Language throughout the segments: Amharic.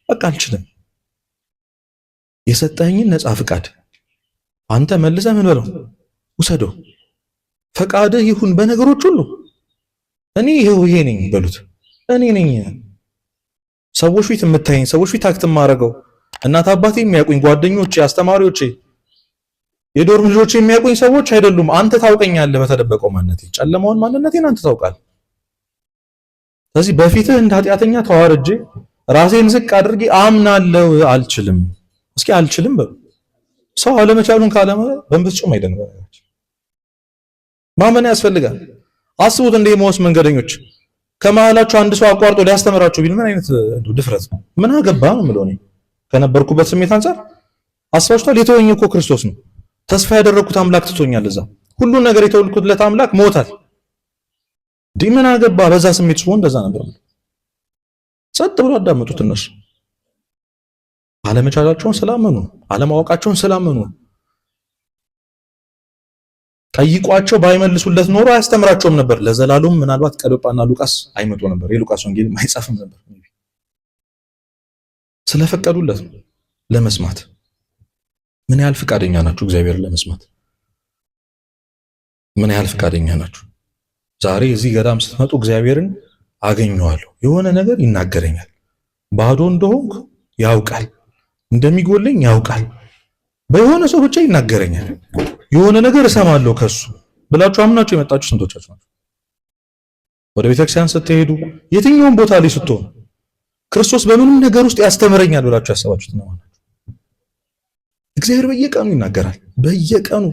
በቃ አልችልም። የሰጠኝን ነፃ ፍቃድ አንተ መልሰህ ምን በለው ውሰደው። ፈቃድህ ይሁን በነገሮች ሁሉ። እኔ ይሄ ነኝ በሉት። እኔ ነኝ ሰዎች ፊት የምታየኝ፣ ሰዎች ፊት አክት የማደርገው፣ እናት አባቴ የሚያውቁኝ፣ ጓደኞቼ፣ አስተማሪዎቼ፣ የዶርም ልጆቼ የሚያውቁኝ ሰዎች አይደሉም። አንተ ታውቀኛለህ በተደበቀው ማንነቴ። ጨለማውን ማንነቴን አንተ ታውቃለህ። ስለዚህ በፊትህ እንደ ኃጢአተኛ ተዋርጄ ራሴን ዝቅ አድርጌ አምናለሁ አልችልም። እስኪ አልችልም በሉ። ሰው አለመቻሉን ካለመ በፍጹም አይደለም። ማመን ያስፈልጋል። አስቡት እንደ ኤማሁስ መንገደኞች ከመሃላቸው አንድ ሰው አቋርጦ ሊያስተምራቸው ቢል ምን አይነት ድፍረት ነው? ምን አገባ ነው የምለው እኔ ከነበርኩበት ስሜት አንፃር። አስባችኋል? የተወኝ እኮ ክርስቶስ ነው። ተስፋ ያደረኩት አምላክ ትቶኛል። እዛ ሁሉን ነገር የተወልኩለት አምላክ ሞታል። ምን አገባ? በዛ ስሜት ሲሆን እንደዛ ነበር። ጸጥ ብሎ አዳመጡት። እነሱ አለመቻላቸውን ስላመኑ፣ አለማወቃቸውን ስላመኑ ጠይቋቸው ባይመልሱለት ኖሮ አያስተምራቸውም ነበር። ለዘላለም ምናልባት ቀለዮጳና ሉቃስ አይመጡ ነበር። የሉቃስ ወንጌል አይጻፍም ነበር። ስለፈቀዱለት ነው ለመስማት። ምን ያህል ፍቃደኛ ናችሁ እግዚአብሔርን ለመስማት? ምን ያህል ፍቃደኛ ናችሁ? ዛሬ እዚህ ገዳም ስትመጡ እግዚአብሔርን አገኘዋለሁ፣ የሆነ ነገር ይናገረኛል፣ ባዶ እንደሆንኩ ያውቃል፣ እንደሚጎለኝ ያውቃል፣ በየሆነ ሰው ብቻ ይናገረኛል፣ የሆነ ነገር እሰማለሁ ከሱ ብላችሁ አምናችሁ የመጣችሁ ስንቶቻችሁ ናችሁ? ወደ ቤተክርስቲያን ስትሄዱ፣ የትኛውም ቦታ ላይ ስትሆኑ ክርስቶስ በምንም ነገር ውስጥ ያስተምረኛል ብላችሁ ያሰባችሁት ነው ማለት። እግዚአብሔር በየቀኑ ይናገራል። በየቀኑ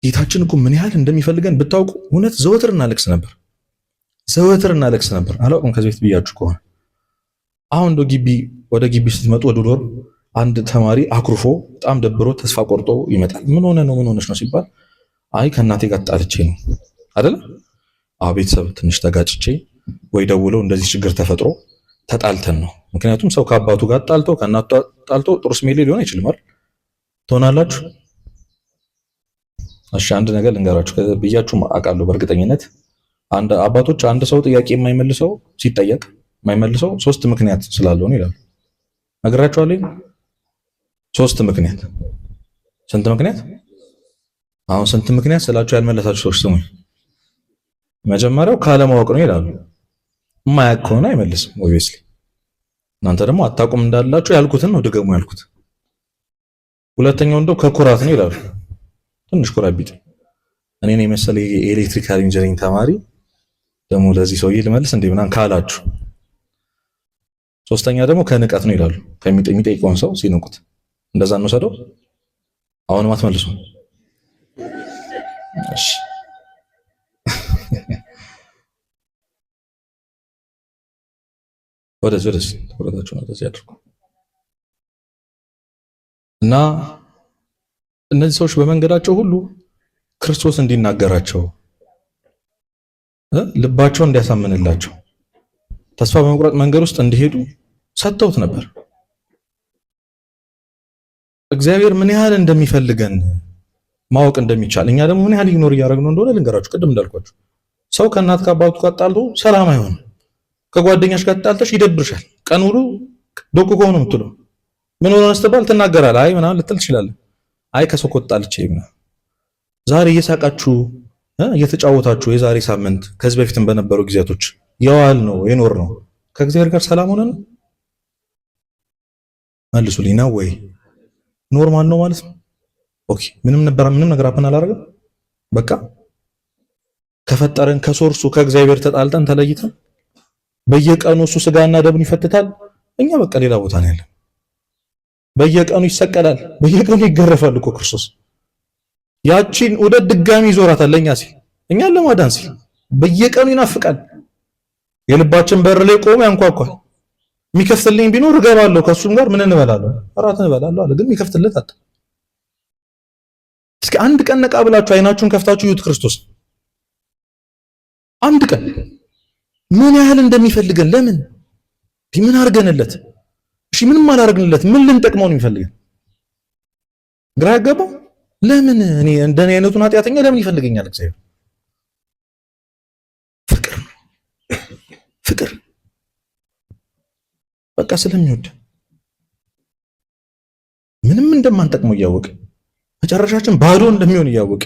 ጌታችን እኮ ምን ያህል እንደሚፈልገን ብታውቁ፣ እውነት ዘወትር እናለቅስ ነበር። ዘወትር እናለቅስ ነበር። አላውቅም ከዚህ በፊት ብያችሁ ከሆነ አሁን ወደ ግቢ ስትመጡ ወደ ዶር አንድ ተማሪ አኩርፎ በጣም ደብሮ ተስፋ ቆርጦ ይመጣል። ምን ሆነ ነው ምን ሆነሽ ነው ሲባል አይ ከእናቴ ጋር ተጣልቼ ነው አይደል? አዎ ቤተሰብ ትንሽ ተጋጭቼ ወይ ደውለው እንደዚህ ችግር ተፈጥሮ ተጣልተን ነው። ምክንያቱም ሰው ከአባቱ ጋር ጣልቶ ከእናቱ ጣልቶ ጥሩ ስሜት ሊሆን አይችልም አይደል? ትሆናላችሁ። እሺ አንድ ነገር ልንገራችሁ ብያችሁ አውቃለሁ በእርግጠኝነት። አባቶች አንድ ሰው ጥያቄ የማይመልሰው ሲጠየቅ የማይመልሰው 3 ምክንያት ስላለው ነው ይላሉ። ነግራችኋለሁ። 3 ምክንያት። ስንት ምክንያት? አሁን ስንት ምክንያት ስላችሁ ያልመለሳችሁ ሰዎች ስሙኝ። መጀመሪያው ካለማወቅ ነው ይላሉ። የማያውቅ ከሆነ አይመልስም ኦብቪየስሊ። እናንተ ደግሞ አታውቁም እንዳላችሁ ያልኩትን ነው ድገሙ ያልኩት። ሁለተኛው እንደው ከኩራት ነው ይላሉ። ትንሽ ኩራት ቢጥ እኔን የመሰለ የኤሌክትሪካል ኢንጂነሪንግ ተማሪ ደግሞ ለዚህ ሰውዬ ልመልስ እንዴ ምናምን ካላችሁ። ሶስተኛ ደግሞ ከንቀት ነው ይላሉ። የሚጠይቀውን ሰው ሲንቁት እንደዛ እንወሰደው። አሁንም አትመልሱ። እሺ ወደዚህ ተቆረጣችሁ ነው እንደዚህ ያድርጉ። እና እነዚህ ሰዎች በመንገዳቸው ሁሉ ክርስቶስ እንዲናገራቸው ልባቸው እንዲያሳምንላቸው ተስፋ በመቁረጥ መንገድ ውስጥ እንዲሄዱ ሰጥተውት ነበር። እግዚአብሔር ምን ያህል እንደሚፈልገን ማወቅ እንደሚቻል እኛ ደግሞ ምን ያህል ኢግኖር እያደረግነው እንደሆነ ልንገራችሁ። ቅድም እንዳልኳችሁ ሰው ከእናት ከአባቱ ጋር ጣልቶ ሰላም አይሆንም። ከጓደኛሽ ጋር ጣልተሽ ይደብርሻል። ቀን ሁሉ ዶቅ ከሆነ የምትለው ምን ሆነ ስትባል ትናገራለህ። አይ ምናምን ልትል ትችላለህ። አይ ከሰው እኮ ጣልቼ ምናምን። ዛሬ እየሳቃችሁ እየተጫወታችሁ የዛሬ ሳምንት ከዚህ በፊትም በነበሩ ጊዜያቶች የዋል ነው የኖር ነው ከእግዚአብሔር ጋር ሰላም ሆነን መልሱልኝ ነው ወይ ኖርማል ነው ማለት ነው? ኦኬ ምንም ነገር አፕን አላደረገም። በቃ ከፈጠረን ከሶርሱ ከእግዚአብሔር ተጣልተን ተለይተን በየቀኑ እሱ ስጋና ደምን ይፈትታል። እኛ በቃ ሌላ ቦታ ነው ያለን። በየቀኑ ይሰቀላል፣ በየቀኑ ይገረፋል እኮ ክርስቶስ። ያቺን ወደ ድጋሚ ይዞራታል ለኛ ሲል እኛን ለማዳን ሲል በየቀኑ ይናፍቃል። የልባችን በር ላይ ቆሞ ያንኳኳል። የሚከፍትልኝ ቢኖር እገባለሁ፣ ከሱም ጋር ምን እንበላለሁ? እራት እንበላለሁ አለ። ግን የሚከፍትለት አጣ። እስኪ አንድ ቀን ነቃ ብላችሁ አይናችሁን ከፍታችሁ ይዩት ክርስቶስ። አንድ ቀን ምን ያህል እንደሚፈልገን ለምን ምን አድርገንለት? እሺ ምንም አላደረግንለት፣ ምን ልንጠቅመው ነው የሚፈልገን? ግራ ያገባው ለምን እኔ እንደኔ አይነቱን ኃጢአተኛ ለምን ይፈልገኛል እግዚአብሔር? ፍቅር ነው። ፍቅር በቃ ስለሚወድ ምንም እንደማንጠቅመው እያወቀ መጨረሻችን ባዶ እንደሚሆን እያወቀ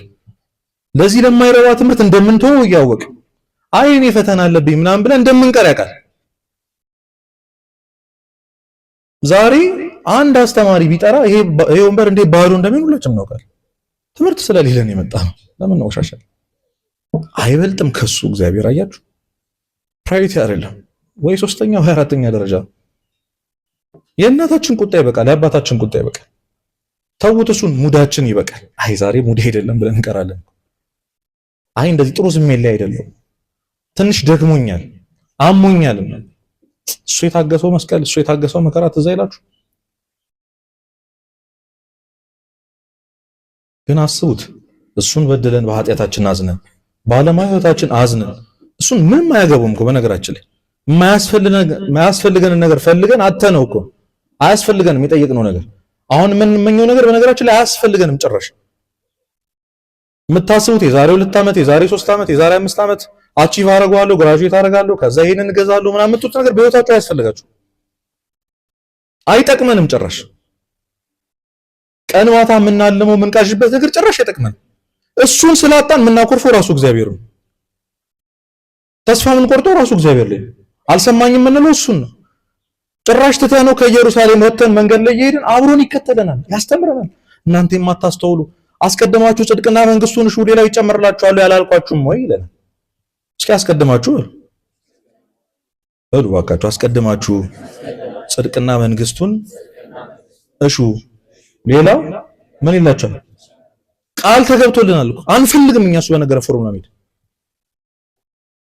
ለዚህ ለማይረባ ትምህርት እንደምንተው እያወቀ አይ እኔ ፈተና አለብኝ ምናምን ብለን እንደምንቀር ያውቃል። ዛሬ አንድ አስተማሪ ቢጠራ ይሄ ወንበር እንዴት ባዶ እንደሚሆን ሁላችንም እናውቃለን። ትምህርት ስለሌለን የመጣ ነው። ለምን ነው ሻሻል አይበልጥም ከሱ እግዚአብሔር። አያችሁ ፕራዮሪቲ አይደለም ወይ ሶስተኛ ወይ አራተኛ ደረጃ። የእናታችን ቁጣ ይበቃል፣ የአባታችን ቁጣ ይበቃል። ተውት እሱን፣ ሙዳችን ይበቃል። አይ ዛሬ ሙድ አይደለም ብለን እንቀራለን። አይ እንደዚህ ጥሩ ስሜት ላይ አይደለም፣ ትንሽ ደግሞኛል፣ አሞኛል። እሱ የታገሰው መስቀል፣ እሱ የታገሰው መከራ ትዝ አይላችሁ? ግን አስቡት፣ እሱን በድለን በኃጢአታችን አዝነን በዓለማዊ ሕይወታችን አዝነን እሱን ምንም አያገቡም እኮ በነገራችን ላይ የማያስፈልገንን ነገር ፈልገን አተነው እኮ አያስፈልገንም። የጠየቅነው ነገር አሁን የምንመኘው ነገር በነገራችን ላይ አያስፈልገንም ጭራሽ። የምታስቡት የዛሬ 2 ዓመት የዛሬ 3 ዓመት የዛሬ 5 ዓመት አቺቭ አደርገዋለሁ ግራጁዌት አደርጋለሁ ከዛ ይሄንን እገዛለሁ ምናምን የምትሉት ነገር በህይወታችሁ አያስፈልጋችሁ፣ አይጠቅመንም ጭራሽ። ቀን ማታ የምናልመው የምንቃዥበት ነገር ጭራሽ አይጠቅመንም። እሱን ስላጣን የምናኮርፈው ራሱ እግዚአብሔር ነው። ተስፋ የምንቆርጠው ራሱ እግዚአብሔር ላይ አልሰማኝም የምንለው እሱን ነው። ጭራሽ ትተነው ከኢየሩሳሌም ወጥተን መንገድ ላይ እየሄድን አብሮን ይከተለናል፣ ያስተምረናል። እናንተ የማታስተውሉ አስቀድማችሁ ጽድቅና መንግስቱን እሹ ሌላው ይጨመርላችኋል ያላልኳችሁም ወይ ይለናል። እስኪ አስቀድማችሁ በሉ እባካችሁ አስቀድማችሁ ጽድቅና መንግስቱን እሹ ሌላው ምን ይላችኋል? ቃል ተገብቶልናል እኮ አንፈልግም እኛ እሱ በነገረ ፎርሙላ ሄድ።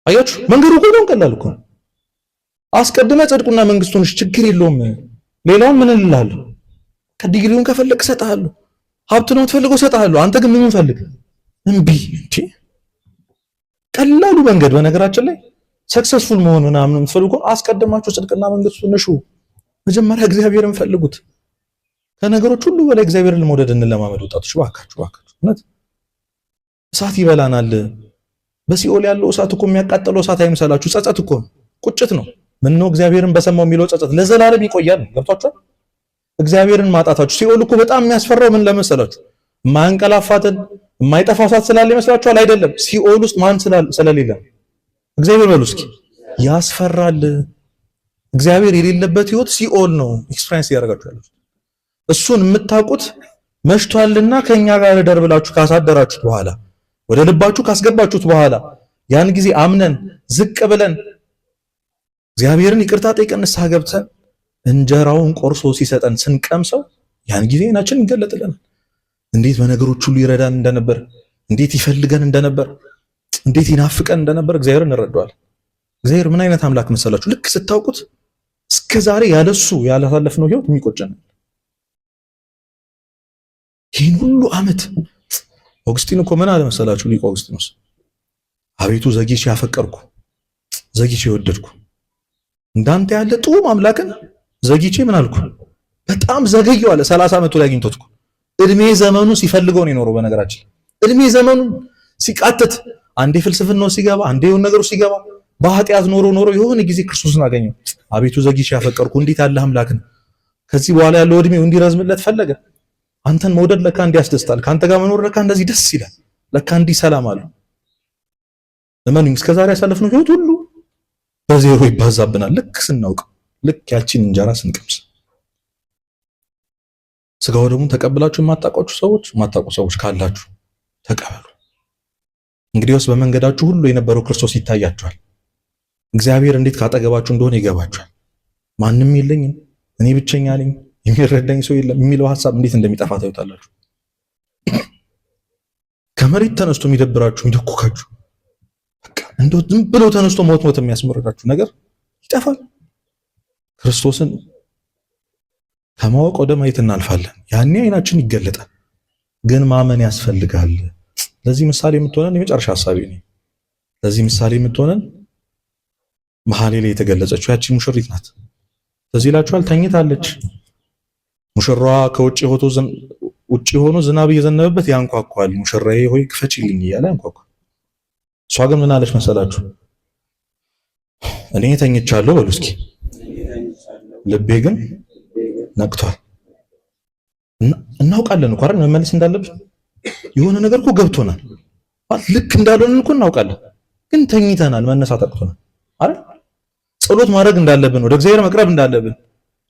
አያችሁ መንገዱ እኮ ነው ቀላል እኮ። አስቀድመ ጽድቁና መንግስቱን ችግር የለውም ሌላውን ምን እልልሃለሁ? ከዲግሪውን ከፈለክ እሰጥሃለሁ፣ ሀብት ነው ትፈልገው እሰጥሃለሁ። አንተ ግን ምን ፈልግ? እምቢ እንዴ! ቀላሉ መንገድ በነገራችን ላይ ሰክሰስፉል መሆኑን ምናምን የምትፈልጉ አስቀድማችሁ ጽድቅና መንግስቱን እሹ። መጀመሪያ እግዚአብሔርን ፈልጉት። ከነገሮች ሁሉ በላይ እግዚአብሔርን መውደድ እንለማመድ ወጣቶች፣ እባካችሁ። እውነት እሳት ይበላናል። በሲኦል ያለው እሳት እኮ የሚያቃጥለው እሳት አይምሰላችሁ። ጸጸት እኮ ቁጭት ነው። ምነው እግዚአብሔርን በሰማው የሚለው ጸጸት ለዘላለም ይቆያል። ገብቷችኋል? እግዚአብሔርን ማጣታችሁ ሲኦል እኮ በጣም የሚያስፈራው ምን ለመሰላችሁ? ማንቀላፋትን የማይጠፋ እሳት ስላለ ይመስላችኋል? አይደለም። ሲኦል ውስጥ ማን ስለሌለ እግዚአብሔር በሉ እስኪ። ያስፈራል። እግዚአብሔር የሌለበት ህይወት ሲኦል ነው ኤክስፒሪየንስ ያደርጋችሁ ያለው። እሱን የምታውቁት መሽቷልና ከኛ ጋር ደር ብላችሁ ካሳደራችሁት በኋላ ወደ ልባችሁ ካስገባችሁት በኋላ ያን ጊዜ አምነን ዝቅ ብለን እግዚአብሔርን ይቅርታ ጠይቀን ንስሐ ገብተን እንጀራውን ቆርሶ ሲሰጠን ስንቀምሰው ያን ጊዜ አይናችን ይገለጥልናል። እንዴት በነገሮች ሁሉ ይረዳን እንደነበር፣ እንዴት ይፈልገን እንደነበር፣ እንዴት ይናፍቀን እንደነበር እግዚአብሔር እንረዳዋለን። እግዚአብሔር ምን አይነት አምላክ መሰላችሁ? ልክ ስታውቁት እስከዛሬ ያለሱ ያላሳለፍነው ህይወት የሚቆጨን። ይህን ሁሉ ዓመት ኦግስቲን እኮ ምን አለ መሰላችሁ? ሊቁ ኦግስቲኖስ አቤቱ ዘግይቼ ያፈቀርኩ ዘግይቼ የወደድኩ እንዳንተ ያለ ጥዑም አምላክን ዘግይቼ ምን አልኩ? በጣም ዘገየው አለ። 30 ዓመቱ ላይ አግኝቶት እኮ እድሜ ዘመኑ ሲፈልገው ነው የኖረው። በነገራችን እድሜ ዘመኑ ሲቃተት አንዴ ፍልስፍናው ሲገባ አንዴ የሆነ ነገሩ ሲገባ በኃጢአት ኖሮ የሆነ ጊዜ ክርስቶስን አገኘው። አቤቱ ዘግይቼ ያፈቀርኩ እንዴት ያለ አምላክን ከዚህ በኋላ ያለው እድሜው እንዲረዝምለት ፈለገ። አንተን መውደድ ለካ እንዲያስደስታል፣ ካንተ ጋር መኖር ለካ እንደዚህ ደስ ይላል፣ ለካ እንዲህ ሰላም አለው። ለማንኛውም እስከዛሬ ያሳለፍነው ህይወት ሁሉ በዜሮ ይባዛብናል። ልክ ስናውቅ፣ ልክ ያቺን እንጀራ ስንቀምስ። ስጋው ደግሞ ተቀብላችሁ የማታውቁ ሰዎች ካላችሁ ተቀበሉ። እንግዲህስ በመንገዳችሁ ሁሉ የነበረው ክርስቶስ ይታያችኋል። እግዚአብሔር እንዴት ካጠገባችሁ እንደሆነ ይገባችኋል። ማንም የለኝም እኔ ብቸኛ ነኝ የሚረዳኝ ሰው የለም የሚለው ሐሳብ እንዴት እንደሚጠፋ ታዩታላችሁ። ከመሬት ተነስቶ የሚደብራችሁ የሚደኩካችሁ በቃ እንደው ዝም ብሎ ተነስቶ ሞት የሚያስመርራችሁ ነገር ይጠፋል። ክርስቶስን ከማወቅ ወደ ማየት እናልፋለን። ያኔ አይናችን ይገለጣል። ግን ማመን ያስፈልጋል። ለዚህ ምሳሌ የምትሆነን የመጨረሻ ሐሳቤ ነው። ለዚህ ምሳሌ የምትሆነን መኃልየ ላይ የተገለጸችው ያቺ ሙሽሪት ናት። ስለዚህ ይላችኋል ተኝታለች። ሙሽራዋ ከውጪ ሆኖ ዝናብ እየዘነበበት ያንኳኳል። ሙሽራዬ ሆይ ክፈችልኝ እያለ ያንኳኳል። እሷ ግን ምን አለች መሰላችሁ? እኔ ተኝቻለሁ በሉ እስኪ። ልቤ ግን ነቅቷል። እናውቃለን እኮ አይደል መመለስ እንዳለብን። የሆነ ነገር እኮ ገብቶናል። ልክ እንዳልሆንን እኮ እናውቃለን፣ ግን ተኝተናል፣ መነሳት አቅቶናል አይደል? ጸሎት ማድረግ እንዳለብን፣ ወደ እግዚአብሔር መቅረብ እንዳለብን፣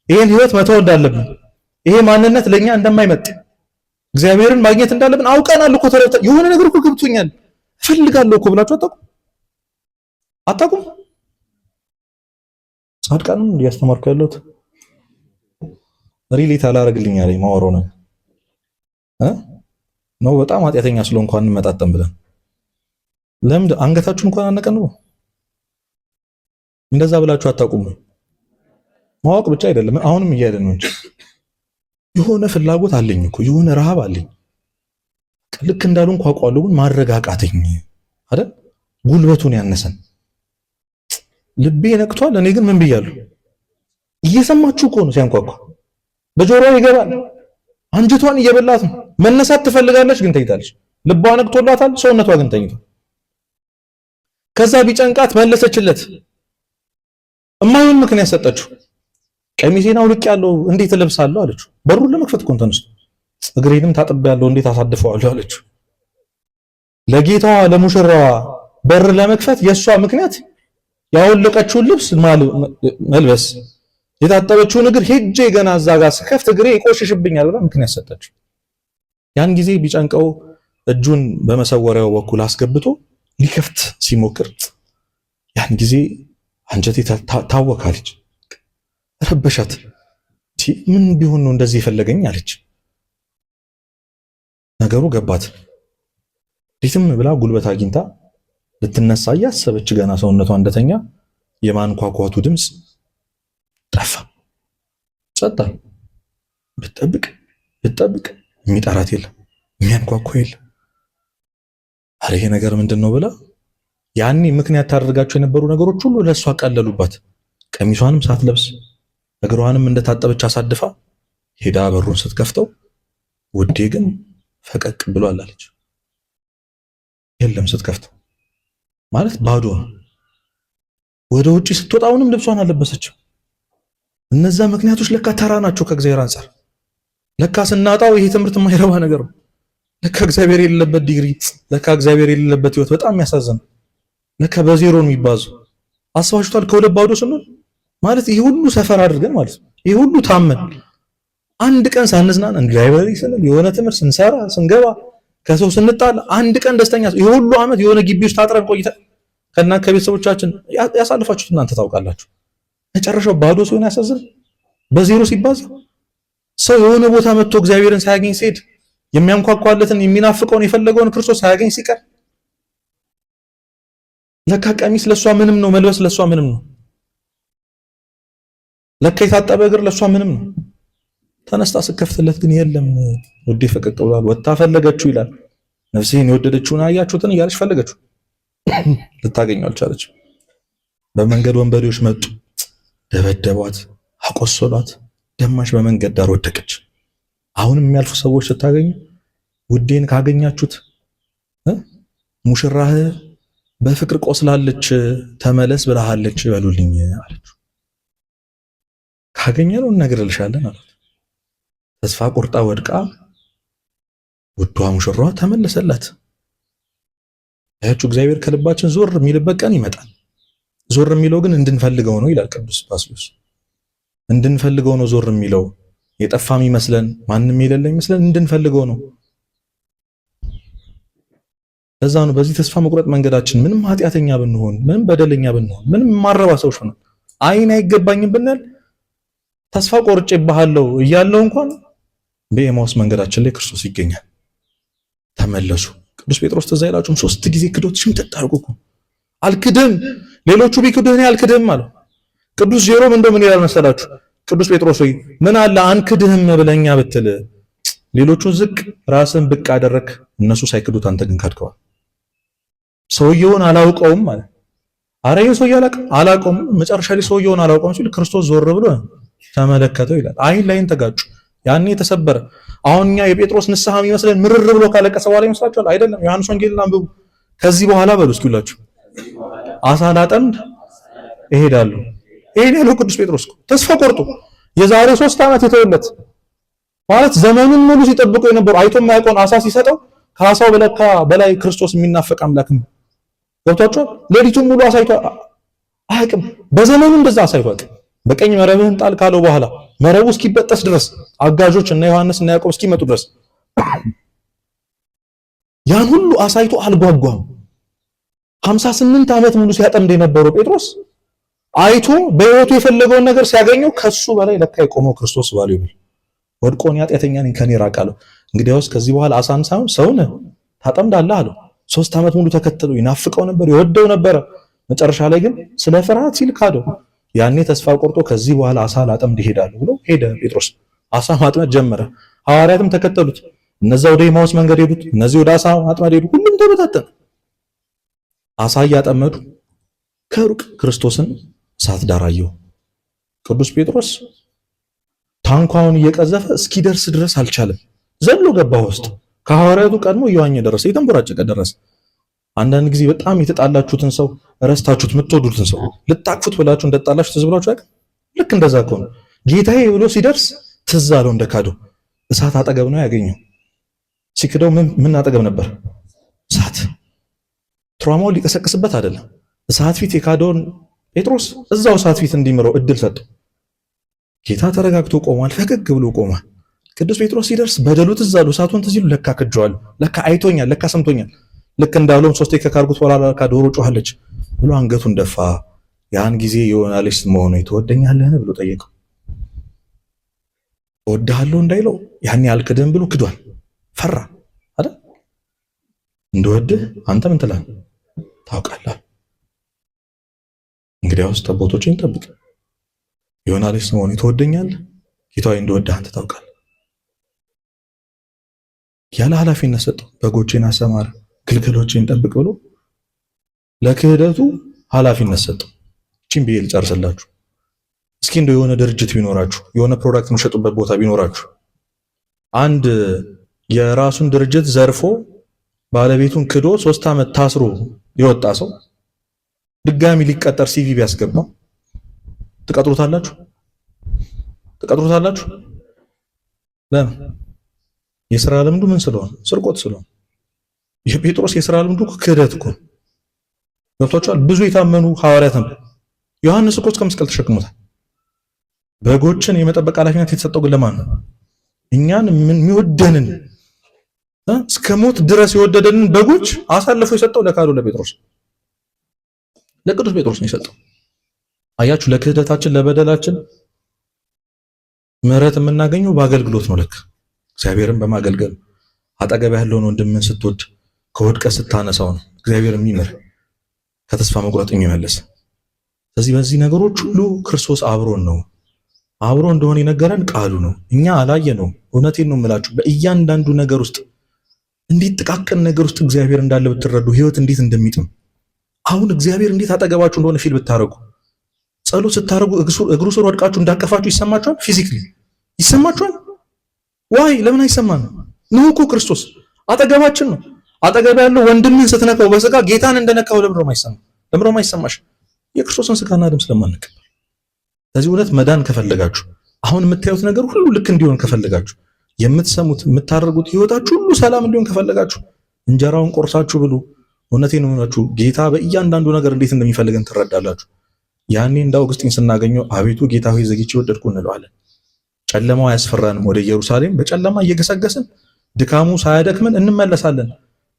ይሄን ህይወት መተው እንዳለብን፣ ይሄ ማንነት ለኛ እንደማይመጥ እግዚአብሔርን ማግኘት እንዳለብን አውቀናል እኮ። የሆነ ነገር እኮ ገብቶኛል እፈልጋለሁ እኮ ብላችሁ አታውቁም? ጻድቃንም እያስተማርኩ ያለሁት ሪሌት አላረግልኝ አለኝ ማወራው ነው በጣም ኃጢአተኛ ስለሆንኩ አንመጣጠን ብለን ለምን አንገታችሁን እንኳን አነቀንቡ? እንደዛ ብላችሁ አታውቁም? ማወቅ ብቻ አይደለም አሁንም እያለን ነው እንጂ የሆነ ፍላጎት አለኝ እኮ የሆነ ረሃብ አለኝ። ልክ እንዳሉን ቋቋለው ግን ማረጋጋተኝ አይደል? ጉልበቱን ያነሰን ልቤ ነቅቷል። እኔ ግን ምን ብያለሁ? እየሰማችሁ እኮ ነው ሲያንኳኳ፣ በጆሮዋ ይገባል። አንጀቷን እየበላት ነው። መነሳት ትፈልጋለች ግን ተኝታለች። ልቧ ነቅቶላታል፣ ሰውነቷ ግን ተኝቷል። ከዛ ቢጨንቃት መለሰችለት። እማይሆን ምክንያት ሰጠችው። ቀሚሴን አውልቄያለሁ እንዴት እለብሳለሁ አለችው። በሩን ለመክፈት እኮ ተነስቶ እግሬንም ታጥቤያለሁ እንዴት አሳድፈዋለሁ አለችው። ለጌታዋ ለሙሽራዋ በር ለመክፈት የሷ ምክንያት ያወለቀችውን ልብስ መልበስ፣ የታጠበችውን እግር ሄጄ ገና እዛ ጋር ስከፍት እግሬ ይቆሽሽብኛል ብላ ምክንያት ሰጠችው። ያን ጊዜ ቢጨንቀው እጁን በመሰወሪያው በኩል አስገብቶ ሊከፍት ሲሞክር ያን ጊዜ አንጀቴ ታወካለች፣ ረበሻት። ምን ቢሆን ነው እንደዚህ የፈለገኝ አለች። ነገሩ ገባት። ሪትም ብላ ጉልበት አግኝታ ልትነሳ እያሰበች ገና ሰውነቷ እንደተኛ የማንኳኳቱ ድምፅ ጠፋ፣ ጸጥ። ብትጠብቅ የሚጠራት የለም፣ የሚያንኳኳ የለም። አረ ይሄ ነገር ምንድነው ብላ ያኔ ምክንያት ታደርጋቸው የነበሩ ነገሮች ሁሉ ለሷ ቀለሉባት። ቀሚሷንም ሳትለብስ እግሯንም እንደታጠበች አሳድፋ ሄዳ በሩን ስትከፍተው ውዴ ግን ፈቀቅ ብሏል አለች። የለም ስትከፍተው ማለት ባዶ ነው። ወደ ውጪ ስትወጣውንም ልብሷን አለበሰችው። እነዛ ምክንያቶች ለካ ተራ ናቸው ከእግዚአብሔር አንፃር። ለካ ስናጣው ይሄ ትምህርት የማይረባ ነገር ነው። ለካ እግዚአብሔር የሌለበት ዲግሪ፣ ለካ እግዚአብሔር የሌለበት ህይወት በጣም የሚያሳዝን። ለካ በዜሮ ነው የሚባዙ። አስባችሁታል? ከሁለት ባዶ ስንሆን ማለት ይሄ ሁሉ ሰፈር አድርገን ማለት ነው። ይሄ ሁሉ ታመን አንድ ቀን ሳንዝናና ላይብረሪ ስንል የሆነ ትምህርት ስንሰራ ስንገባ ከሰው ስንጣል አንድ ቀን ደስተኛ ይሄ ሁሉ ዓመት የሆነ ግቢ ውስጥ ታጥረን ቆይተን ከቤተሰቦቻችን ያሳልፋችሁት እናንተ ታውቃላችሁ። መጨረሻው ባዶ ሲሆን ያሳዝን። በዜሮ ሲባዛ ሰው የሆነ ቦታ መጥቶ እግዚአብሔርን ሳያገኝ ሲሄድ የሚያንኳኳለትን የሚናፍቀውን የፈለገውን ክርስቶስ ሳያገኝ ሲቀር ለካ ቀሚስ ለሷ ምንም ነው፣ መልበስ ለሷ ምንም ነው። ለካ የታጠበ እግር ለሷ ምንም ነው። ተነስታ ስከፍትለት ግን የለም ውዴ ፈቀቅ ብሏል። ወጣ ፈለገችው ይላል። ነፍሴን የወደደችውን አያችሁትን እያለች ፈለገችው፣ ልታገኘው አልቻለች። በመንገድ ወንበዴዎች መጡ፣ ደበደቧት፣ አቆሰሏት፣ ደማሽ በመንገድ ዳር ወደቀች። አሁንም የሚያልፉ ሰዎች ስታገኙ ውዴን ካገኛችሁት ሙሽራህ በፍቅር ቆስላለች ተመለስ ብለሃለች በሉልኝ አለችው። ካገኘነው እነግርልሻለን አላት። ተስፋ ቆርጣ ወድቃ ውዷ ሙሽራዋ ተመለሰላት። ያችሁ እግዚአብሔር ከልባችን ዞር የሚልበት ቀን ይመጣል። ዞር የሚለው ግን እንድንፈልገው ነው ይላል ቅዱስ ባስልዮስ። እንድንፈልገው ነው ዞር የሚለው። የጠፋም ይመስለን ማንም የሌለ ይመስለን እንድንፈልገው ነው። ለዛ ነው በዚህ ተስፋ መቁረጥ መንገዳችን ምንም ኃጢአተኛ ብንሆን፣ ምንም በደለኛ ብንሆን፣ ምንም ማረባ ሰዎች ሆነን አይን አይገባኝም ብንል ተስፋ ቆርጬ ባሃለው እያለው እንኳን በኤማውስ መንገዳችን ላይ ክርስቶስ ይገኛል። ተመለሱ። ቅዱስ ጴጥሮስ ትዝ አይላችሁም? 3 ጊዜ ክዶት ሽምጥጥ አድርጎ እኮ አልክድም፣ ሌሎቹ ቢክዱህ እኔ አልክድም አለው። ቅዱስ ጄሮም እንደው ምን ይላል መሰላችሁ? ቅዱስ ጴጥሮስ ሆይ ምን አለ አንክድህም ብለኛ ብትል፣ ሌሎቹን ዝቅ ራስን ብቅ አደረክ፣ እነሱ ሳይክዱት አንተ ግን ካድከዋል። ሰውየውን አላውቀውም ማለት አረ ይሄ ሰውዬ አላውቀውም። መጨረሻ ላይ ሰውየውን አላውቀውም ሲል ክርስቶስ ዞር ብሎ ተመለከተው ይላል። አይን ላይን ተጋጩ። ያኔ ተሰበረ። አሁን እኛ የጴጥሮስ ንስሐ የሚመስለን ምርር ብሎ ካለቀሰ በኋላ ይመስላችኋል? አይደለም። ዮሐንስ ወንጌልን አንብቡ። ከዚህ በኋላ በሉ እስኪ ሁላችሁ አሳ ላጠምድ እሄዳለሁ። ይሄን ያለው ቅዱስ ጴጥሮስ ተስፋ ቆርጦ የዛሬ 3 ዓመት የተወለት ማለት ዘመኑን ሙሉ ሲጠብቁ የነበሩ አይቶ የማያውቀውን አሳ ሲሰጠው ከአሳው በላይ ክርስቶስ የሚናፈቅ አምላክ ነው። ገብቷቸዋል። ሌሊቱን ሙሉ አሳይቶ አያውቅም። በዘመኑ እንደዛ አሳይቶ አያውቅም። በቀኝ መረብህን ጣል ካለው በኋላ መረቡ እስኪበጠስ ድረስ አጋዦች እና ዮሐንስ እና ያዕቆብ እስኪመጡ ድረስ ያን ሁሉ አሳይቶ አልጓጓም። 58 ዓመት ሙሉ ሲያጠምድ የነበረው ጴጥሮስ አይቶ በሕይወቱ የፈለገውን ነገር ሲያገኘው ከሱ በላይ ለካ የቆመው ክርስቶስ ባለው ይብል ወድቆን ኃጢአተኛ ነኝ ከኔ ራቅ አለው። እንግዲያውስ ከዚህ በኋላ አሳን ሳይሆን ሰውን ታጠምዳለህ አለው። 3 ዓመት ሙሉ ተከተለው፣ ይናፍቀው ነበር፣ ይወደው ነበር። መጨረሻ ላይ ግን ስለ ፍርሃት ሲል ካደው። ያኔ ተስፋ ቆርጦ ከዚህ በኋላ አሳ ላጠምድ ይሄዳለሁ ብሎ ሄደ። ጴጥሮስ አሳ ማጥመድ ጀመረ። ሐዋርያትም ተከተሉት። እነዛ ወደ ኤማሁስ መንገድ ሄዱት፣ እነዚህ ወደ አሳ ማጥመድ ሄዱ። ሁሉም ተበታተነ። አሳ እያጠመዱ ከሩቅ ክርስቶስን እሳት ዳር አየው። ቅዱስ ጴጥሮስ ታንኳውን እየቀዘፈ እስኪደርስ ድረስ አልቻለም። ዘሎ ገባ ውስጥ። ከሐዋርያቱ ቀድሞ እየዋኘ ደረሰ፣ የተንቦራጨቀ ደረሰ። አንዳንድ ጊዜ በጣም የተጣላችሁትን ሰው ረስታችሁት የምትወዱትን ሰው ልታቅፉት ብላችሁ እንደጣላችሁ ትዝ ብላችሁ አይደል? ልክ እንደዛ ከሆነ ጌታዬ ብሎ ሲደርስ ትዝ አለው እንደካደው። እሳት አጠገብ ነው ያገኘው። ሲክደው ምን አጠገብ ነበር? እሳት። ትራማው ሊቀሰቅስበት አይደለም። እሳት ፊት የካደውን ጴጥሮስ እዛው እሳት ፊት እንዲምረው እድል ሰጠው። ጌታ ተረጋግቶ ቆሟል፣ ፈገግ ብሎ ቆሟል። ቅዱስ ጴጥሮስ ሲደርስ በደሉ ትዝ አለው። እሳቱን ትዝ ይሉ ለካ ክጄዋለሁ፣ ለካ አይቶኛል፣ ለካ ሰምቶኛል። ልክ እንዳለውም 3 ከካርጉት በኋላ ለካ ዶሮ ጮኻለች ብሎ አንገቱን ደፋ። ያን ጊዜ የሆነ ልጅ መሆኑ ትወደኛለህን ብሎ ጠየቀው። እወድሃለሁ እንዳይለው ያኔ አልክድህም ብሎ ክዷል። ፈራ አይደል? እንደወድህ አንተ ምን ትላለህ ታውቃለህ። እንግዲያውስ ጠቦቶችን ጠብቅ። የሆነ ልጅ መሆኑ ትወደኛለህ፣ ጌታዬ እንደወድህ አንተ ታውቃለህ። ያለ ኃላፊነት ሰጠው። በጎቼን አሰማራ፣ ግልገሎቼን ጠብቅ ብሎ ለክህደቱ ኃላፊነት ሰጠው። እቺን ብዬ ልጨርስላችሁ። እስኪ እንደው የሆነ ድርጅት ቢኖራችሁ፣ የሆነ ፕሮዳክት የምትሸጡበት ቦታ ቢኖራችሁ፣ አንድ የራሱን ድርጅት ዘርፎ ባለቤቱን ክዶ 3 ዓመት ታስሮ የወጣ ሰው ድጋሚ ሊቀጠር ሲቪ ቢያስገባ ትቀጥሩታላችሁ? ትቀጥሩታላችሁ? ለምን? የሥራ ልምዱ ምን ስለሆነ? ስርቆት ስለሆነ። የጴጥሮስ የሥራ ልምዱ ክህደት እኮ ገብቷችኋል? ብዙ የታመኑ ሐዋርያት ነበር። ዮሐንስ እኮ እስከ መስቀል ተሸክሞታል። በጎችን የመጠበቅ ኃላፊነት የተሰጠው ግን ለማን ነው? እኛን የሚወደንን እስከ ሞት ድረስ የወደደንን በጎች አሳልፎ የሰጠው ለካዶ ለጴጥሮስ፣ ለቅዱስ ጴጥሮስ ነው የሰጠው። አያችሁ፣ ለክህደታችን ለበደላችን ምሕረት የምናገኘው በአገልግሎት ነው። ለካ እግዚአብሔርን በማገልገል አጠገብ ያለውን ወንድምን ስትወድ ከወድቀህ ስታነሳው ነው እግዚአብሔር የሚምር ከተስፋ መቁረጥ የሚመለስ። ስለዚህ በዚህ ነገሮች ሁሉ ክርስቶስ አብሮን ነው። አብሮ እንደሆነ የነገረን ቃሉ ነው። እኛ አላየነውም። እውነቴን ነው የምላችሁ። በእያንዳንዱ ነገር ውስጥ እንዴት ጥቃቅን ነገር ውስጥ እግዚአብሔር እንዳለ ብትረዱ ህይወት እንዴት እንደሚጥም። አሁን እግዚአብሔር እንዴት አጠገባችሁ እንደሆነ ፊል ብታረጉ፣ ጸሎት ስታረጉ እግሩ ስር ወድቃችሁ እንዳቀፋችሁ ይሰማችኋል? ፊዚክሊ ይሰማችኋል? ዋይ ለምን አይሰማን? ነው እኮ ክርስቶስ አጠገባችን ነው። አጠገብ ያለው ወንድምን ስትነካው በስጋ ጌታን እንደነካው ለምሮ ማይሰማሽ? የክርስቶስን ስጋና ደም ስለማንቀበል። ስለዚህ እውነት መዳን ከፈለጋችሁ፣ አሁን የምታዩት ነገር ሁሉ ልክ እንዲሆን ከፈለጋችሁ፣ የምትሰሙት የምታደርጉት ህይወታችሁ ሁሉ ሰላም እንዲሆን ከፈለጋችሁ እንጀራውን ቆርሳችሁ ብሉ። እውነቴን ነው የምላችሁ፣ ጌታ በእያንዳንዱ ነገር እንዴት እንደሚፈልገን ትረዳላችሁ። ያኔ እንደ አውግስጢን ስናገኘው አቤቱ ጌታ ሆይ ዘግቼ ወደድኩ እንለዋለን። ጨለማው አያስፈራንም። ወደ ኢየሩሳሌም በጨለማ እየገሰገስን ድካሙ ሳያደክመን እንመለሳለን።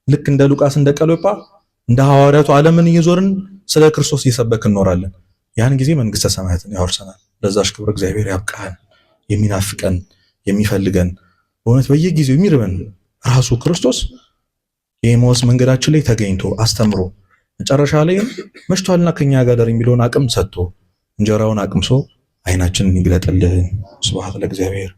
ልክ እንደ ሉቃስ እንደ ቀሎጳ እንደ ሐዋርያቱ ዓለምን እየዞርን ስለ ክርስቶስ እየሰበክን እንኖራለን። ያን ጊዜ መንግስተ ሰማያትን ያወርሰናል። ለዛሽ ክብር እግዚአብሔር ያብቃን። የሚናፍቀን የሚፈልገን በእውነት በየጊዜው የሚርበን ራሱ ክርስቶስ የኤማሁስ መንገዳችን ላይ ተገኝቶ አስተምሮ መጨረሻ ላይ መሽቷልና ከኛ ጋር ደር የሚለውን አቅም ሰጥቶ እንጀራውን አቅምሶ አይናችንን ይግለጥልን። ስብሐት ለእግዚአብሔር።